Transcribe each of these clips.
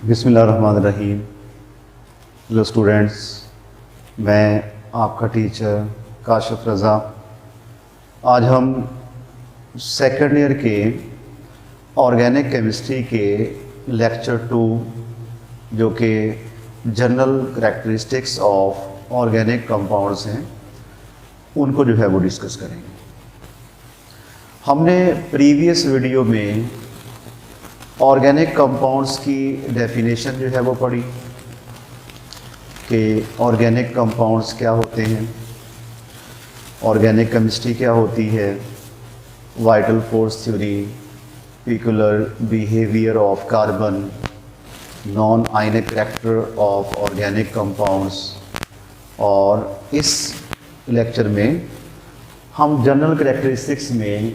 बिस्मिल्लाहिर्रहमानिर्रहीम। Hello students, मैं आपका टीचर काशिफ रज़ा। आज हम सेकेंड ईयर के ऑर्गेनिक केमिस्ट्री के लेक्चर 2 जो कि general characteristics of organic compounds हैं उनको जो है वो डिस्कस करेंगे। हमने प्रीवियस वीडियो में ऑर्गेनिक कंपाउंड्स की डेफिनेशन जो है वो पढ़ी कि ऑर्गेनिक कंपाउंड्स क्या होते हैं, ऑर्गेनिक केमिस्ट्री क्या होती है, vital force theory, peculiar behaviour of carbon, non ionic character of organic compounds. और इस लेक्चर में हम जनरल करैक्टरिस्टिक्स में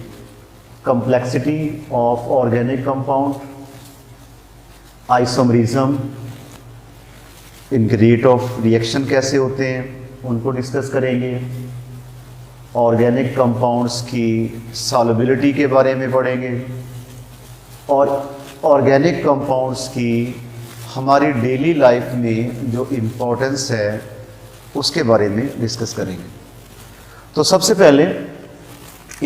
complexity of organic compound, isomerism, इनके रेट ऑफ रिएक्शन कैसे होते हैं उनको डिस्कस करेंगे। ऑर्गेनिक कंपाउंड्स की सॉल्युबिलिटी के बारे में पढ़ेंगे और ऑर्गेनिक कंपाउंड्स की हमारी डेली लाइफ में जो इम्पोर्टेंस है उसके बारे में डिस्कस करेंगे। तो सबसे पहले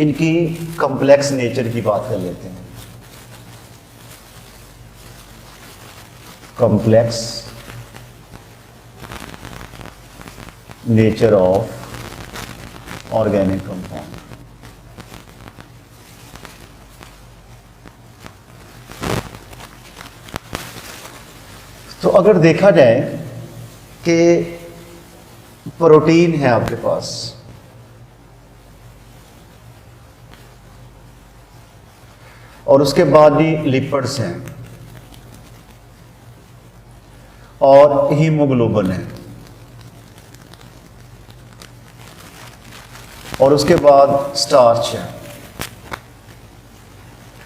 इनकी कॉम्प्लेक्स नेचर की बात कर लेते हैं। Complex nature of organic compound. तो अगर देखा जाए कि प्रोटीन है आपके पास और उसके बाद ही लिपिड्स हैं और हीमोग्लोबिन है और उसके बाद स्टार्च है।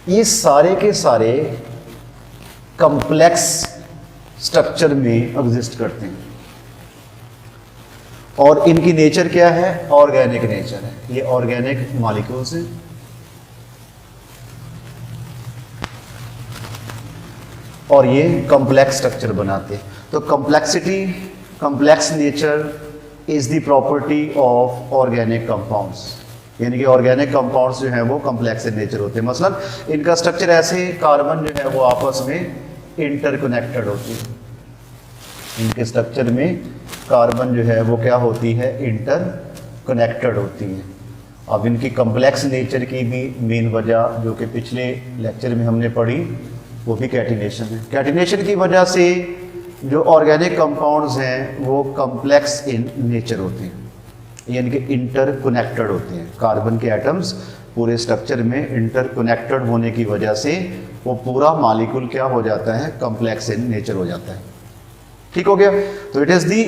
ये सारे के सारे कॉम्प्लेक्स स्ट्रक्चर में एग्जिस्ट करते हैं और इनकी नेचर क्या है? ऑर्गेनिक नेचर है। ये ऑर्गेनिक मॉलिक्यूल्स हैं और ये कॉम्प्लेक्स स्ट्रक्चर बनाते हैं। तो complexity, complex nature is the property of organic compounds, यानी कि ऑर्गेनिक कंपाउंड्स जो हैं वो कॉम्प्लेक्स इन नेचर होते हैं। मसलन इनका स्ट्रक्चर ऐसे, कार्बन जो है वो आपस में इंटरकनेक्टेड होती है। इनके स्ट्रक्चर में कार्बन जो है वो क्या होती है? इंटरकनेक्टेड होती है। अब इनकी कॉम्प्लेक्स नेचर की भी मेन वजह जो कि पिछले लेक्चर में हमने पढ़ी वो भी कैटिनेशन है। कैटिनेशन की वजह से जो ऑर्गेनिक कंपाउंड्स हैं वो कॉम्प्लेक्स इन नेचर होते हैं, यानी कि इंटरकनेक्टेड होते हैं। कार्बन के एटम्स पूरे स्ट्रक्चर में इंटरकनेक्टेड होने की वजह से वो पूरा मॉलिक्यूल क्या हो जाता है? कॉम्प्लेक्स इन नेचर हो जाता है। ठीक हो गया? तो it is the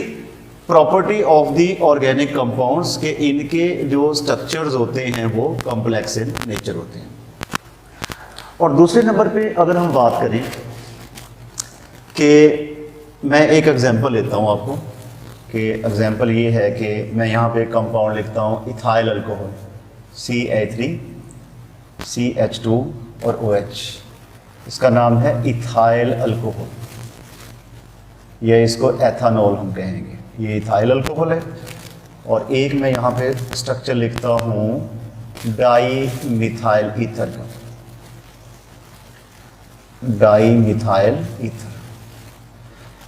property of the organic compounds के इनके जो स्ट्रक्चर्स होते हैं वो कॉम्प्लेक्स इन नेचर होते हैं। और दूसरे नंबर पे अगर हम बात करें कि मैं एक एग्जांपल लेता हूँ आपको कि एग्जांपल ये है कि मैं यहाँ पे एक कंपाउंड लिखता हूँ इथाइल अल्कोहल, CH3 CH2 और OH। इसका नाम है इथाइल अल्कोहल, या इसको एथानॉल हम कहेंगे। ये इथाइल अल्कोहल है। और एक मैं यहाँ पे स्ट्रक्चर लिखता हूँ डाई मिथाइल ईथर का, डाई मिथाइल ईथर।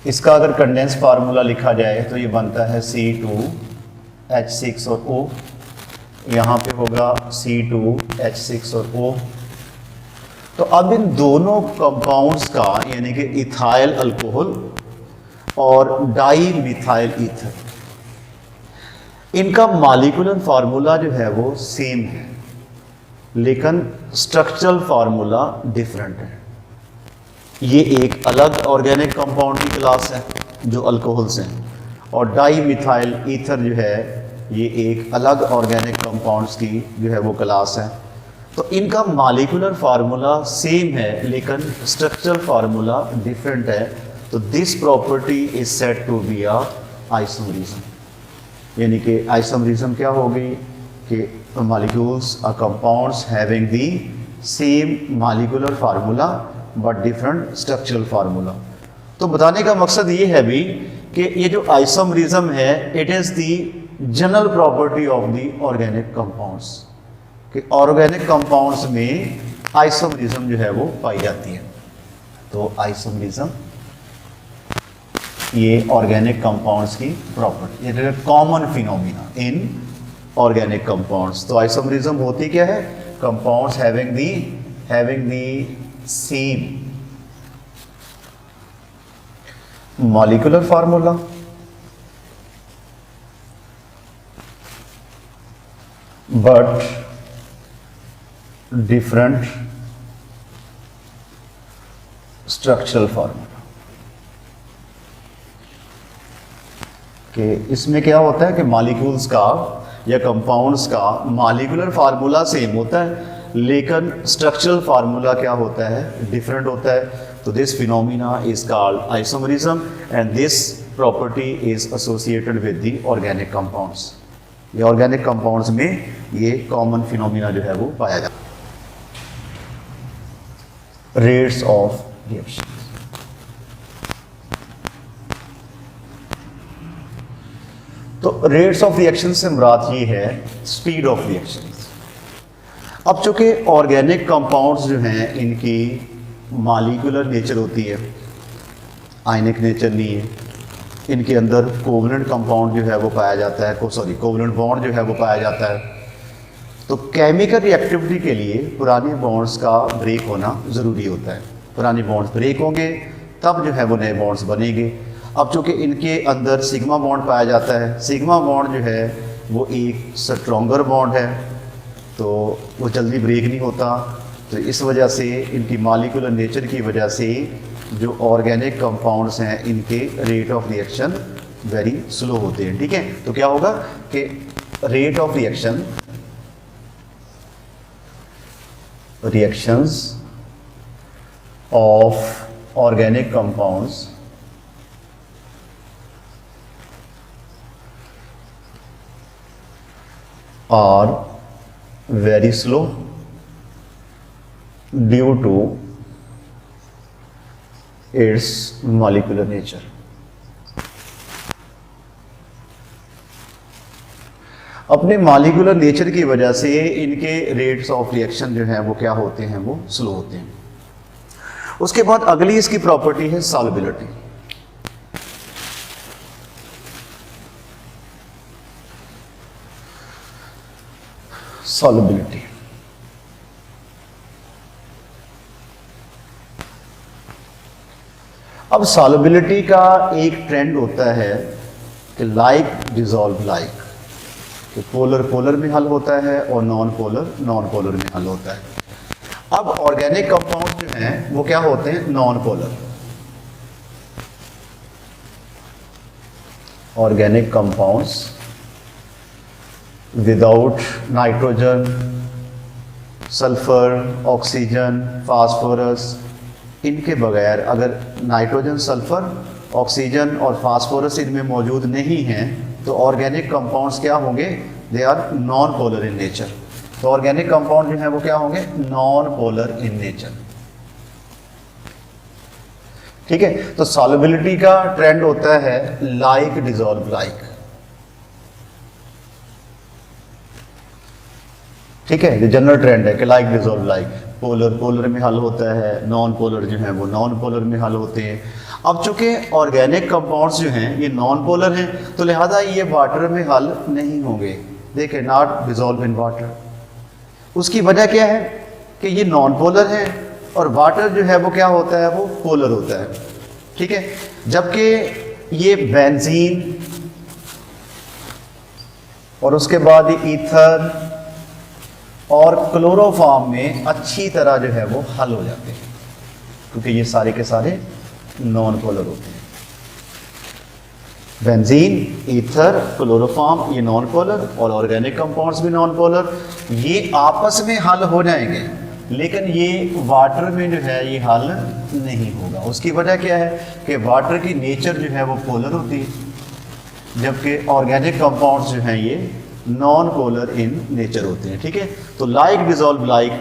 इसका अगर कंडेंस फार्मूला लिखा जाए तो ये बनता है C2H6 और O। यहाँ पे होगा C2H6 और O। तो अब इन दोनों कंपाउंड्स का, यानी कि इथाइल अल्कोहल और डाई मिथाइल ईथर, इनका मॉलिक्यूलर फार्मूला जो है वो सेम है लेकिन स्ट्रक्चरल फार्मूला डिफरेंट है। ये एक अलग ऑर्गेनिक कंपाउंड की क्लास है जो अल्कोहल्स हैं, और डाई मिथाइल ईथर जो है ये एक अलग ऑर्गेनिक कंपाउंड्स की जो है वो क्लास है। तो इनका मॉलिक्यूलर फार्मूला सेम है लेकिन स्ट्रक्चरल फार्मूला डिफरेंट है। तो this property is said to be a isomerism, यानी कि आइसोमरिज्म क्या होगी कि molecules are compounds having the same molecular formula but different structural formula. तो बताने का मकसद ये है भी कि ये जो आइसोमरिज्म है it is the general property of the organic compounds, कि ऑर्गेनिक कंपाउंड्स में आइसोमरिज्म जो है वो पाई जाती है। तो आइसोमरिज्म ये ऑर्गेनिक कंपाउंड्स की property, it is common phenomena in organic compounds. तो आइसोमरिज्म होती क्या है? Compounds having the same molecular formula but different structural formula. कि इसमें क्या होता है कि मॉलिक्यूल्स का या कंपाउंड्स का मॉलिक्यूलर फार्मूला सेम होता है लेकिन स्ट्रक्चरल फार्मूला क्या होता है? डिफरेंट होता है। तो this phenomena is called isomerism and this property is associated with the organic compounds. ये ऑर्गेनिक कंपाउंड्स में ये कॉमन फिनोमिना जो है वो पाया जाता है। Rates of reaction. तो रेट्स ऑफ रिएक्शन से मुराद ये है स्पीड ऑफ रिएक्शन। अब चूंकि ऑर्गेनिक कंपाउंड्स जो हैं इनकी मॉलिक्यूलर नेचर होती है, आयनिक नेचर नहीं है, इनके अंदर कोवलेंट कंपाउंड जो है वो पाया जाता है, कोवलेंट बॉन्ड जो है वो पाया जाता है। तो केमिकल रिएक्टिविटी के लिए पुराने बॉन्ड्स का ब्रेक होना ज़रूरी होता है। पुराने बॉन्ड्स ब्रेक होंगे तब जो है वो नए बॉन्ड्स बनेंगे। अब चूँकि इनके अंदर सिग्मा बॉन्ड पाया जाता है, सिग्मा बॉन्ड जो है वो एक स्ट्रॉन्गर बॉन्ड है तो वो जल्दी ब्रेक नहीं होता। तो इस वजह से इनकी मॉलिक्यूलर नेचर की वजह से जो ऑर्गेनिक कंपाउंड्स हैं इनके rate of reaction very slow होते हैं। ठीक है, तो क्या होगा कि rate of reactions of organic compounds are very slow due to its molecular nature. अपने मॉलिक्यूलर नेचर की वजह से इनके रेट्स ऑफ रिएक्शन जो है वो क्या होते हैं? वो स्लो होते हैं। उसके बाद अगली इसकी प्रॉपर्टी है सॉल्युबिलिटी। सॉल्युबिलिटी अब सॉल्युबिलिटी का एक ट्रेंड होता है कि लाइक डिसॉल्व लाइक, कि पोलर पोलर में हल होता है और नॉन पोलर में हल होता है। अब ऑर्गेनिक कंपाउंड जो हैं वो क्या होते हैं? Non polar. Organic compounds without nitrogen, sulphur, oxygen, phosphorus, इनके बगैर अगर नाइट्रोजन, सल्फर, ऑक्सीजन और फास्फोरस इनमें मौजूद नहीं हैं तो ऑर्गेनिक कंपाउंड्स क्या होंगे? They are non polar in nature. तो ऑर्गेनिक कंपाउंड जो है वो क्या होंगे? Non polar in nature. ठीक है, तो सॉल्युबिलिटी का ट्रेंड होता है लाइक डिसॉल्व लाइक। ठीक है, ये जनरल ट्रेंड है कि like dissolve like. Polar polar में हल होता है, नॉन पोलर जो है वो नॉन पोलर में हल होते हैं। अब चूंकि ऑर्गेनिक कंपाउंड्स जो हैं ये नॉन पोलर हैं तो लिहाजा ये वाटर में हल नहीं होंगे। देखिए, नॉट डिसॉल्व इन वाटर। उसकी वजह क्या है कि ये नॉन पोलर है और वाटर जो है वो क्या होता है? वो पोलर होता है। ठीक है, जबकि ये बेंजीन और उसके बाद ये ईथर और क्लोरोफॉर्म में अच्छी तरह जो है वो हल हो जाते हैं क्योंकि ये सारे के सारे नॉन पोलर होते हैं। बेंजीन, ईथर, क्लोरोफॉर्म ये नॉन पोलर और ऑर्गेनिक कंपाउंड्स भी नॉन पोलर। ये आपस में हल हो जाएंगे लेकिन ये वाटर में जो है ये हल नहीं होगा। उसकी वजह क्या है कि वाटर की नेचर जो है वो पोलर होती है जबकि ऑर्गेनिक कंपाउंड्स जो हैं ये नॉन पोलर इन नेचर होते हैं। ठीक है, तो like dissolve like,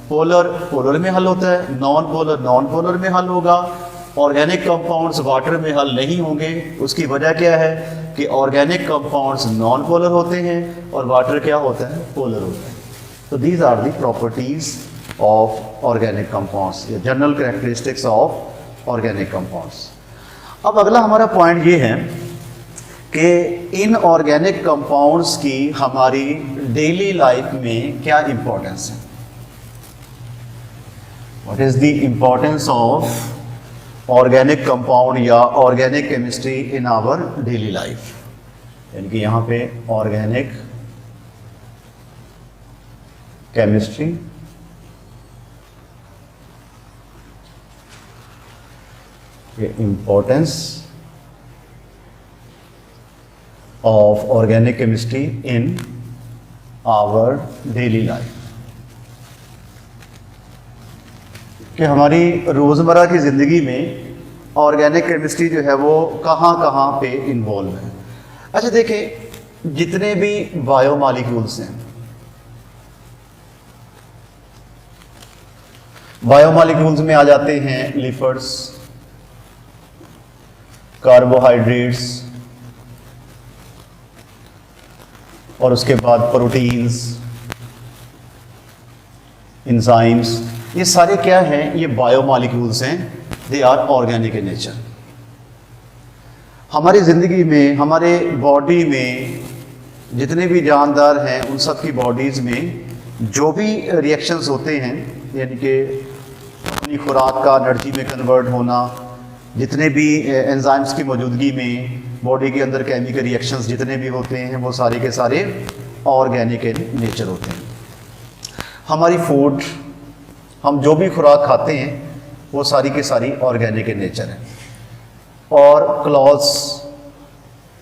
polar polar में हल होता है, नॉन पोलर में हल होगा। ऑर्गेनिक कंपाउंड्स वाटर में हल नहीं होंगे। उसकी वजह क्या है कि ऑर्गेनिक कंपाउंड्स नॉन पोलर होते हैं और वाटर क्या होता है, पोलर होता है। तो these are the properties of organic compounds, general characteristics of organic compounds. अब अगला हमारा पॉइंट ये है कि इन ऑर्गेनिक कंपाउंड्स की हमारी डेली लाइफ में क्या इंपॉर्टेंस है। What is the importance of organic compound या organic chemistry in our daily life. यानी कि यहाँ पे ऑर्गेनिक केमिस्ट्री के importance of organic chemistry in our daily life, कि हमारी रोज़मर्रा की ज़िंदगी में ऑर्गेनिक केमिस्ट्री जो है वो कहाँ कहाँ पे इन्वॉल्व है। अच्छा देखिए, जितने भी बायोमॉलिक्यूल्स हैं, बायोमॉलिक्यूल्स में आ जाते हैं लिपिड्स, कार्बोहाइड्रेट्स और उसके बाद प्रोटीन्स, एंजाइम्स, ये सारे क्या हैं, ये बायोमॉलिक्यूल्स हैं। They are organic in nature. हमारी ज़िंदगी में, हमारे बॉडी में जितने भी जानदार हैं, उन सब की बॉडीज़ में जो भी रिएक्शंस होते हैं, यानी कि अपनी खुराक का एनर्जी में कन्वर्ट होना, जितने भी एंजाइम्स की मौजूदगी में बॉडी के अंदर केमिकल रिएक्शंस जितने भी होते हैं, वो सारे के सारे ऑर्गेनिक इन नेचर होते हैं। हमारी फूड, हम जो भी खुराक खाते हैं, वो सारी की सारी ऑर्गेनिक इन नेचर है। और क्लॉथ्स,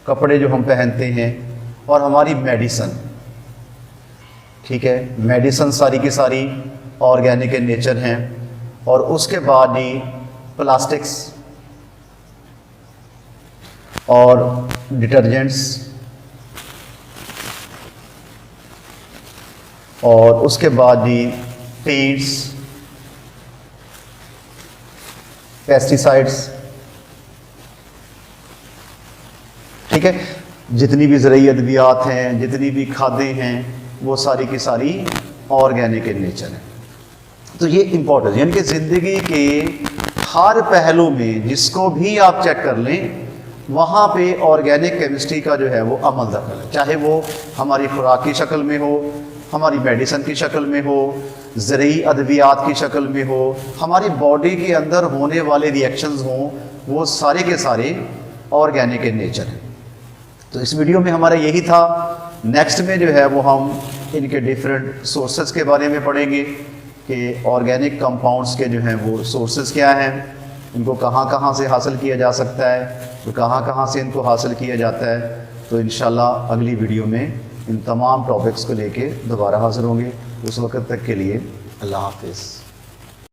कपड़े जो हम पहनते हैं, और हमारी मेडिसन, ठीक है, मेडिसन सारी की सारी ऑर्गेनिक इन नेचर हैं। और उसके बाद ही प्लास्टिक्स और डिटर्जेंट्स, और उसके बाद ही पेंट्स, पेस्टिसाइड्स, ठीक है, जितनी भी ज़रूरी अद्वियात हैं, जितनी भी खादें हैं, वो सारी की सारी ऑर्गेनिक इन नेचर है। तो ये इम्पोर्टेंस, यानी कि ज़िंदगी के हर पहलू में जिसको भी आप चेक कर लें, वहाँ पे ऑर्गेनिक केमिस्ट्री का जो है वो अमल दखल है। चाहे वो हमारी खुराक की शक्ल में हो, हमारी मेडिसन की शक्ल में हो, ज़रूरी अद्वियात की शक्ल में हो, हमारी बॉडी के अंदर होने वाले रिएक्शंस हों, वो सारे के सारे ऑर्गेनिक इन नेचर हैं। तो इस वीडियो में हमारा यही था। नेक्स्ट में जो है वो हम इनके डिफरेंट सोर्सेज के बारे में पढ़ेंगे कि ऑर्गेनिक कंपाउंड्स के जो हैं वो सोर्सेज क्या हैं, इनको कहाँ कहाँ से हासिल किया जा सकता है, तो कहाँ कहाँ से इनको हासिल किया जाता है। तो इंशाल्लाह अगली वीडियो में इन तमाम टॉपिक्स को लेके दोबारा हाज़िर होंगे। उस वक्त तक के लिए अल्लाह हाफ़िज़।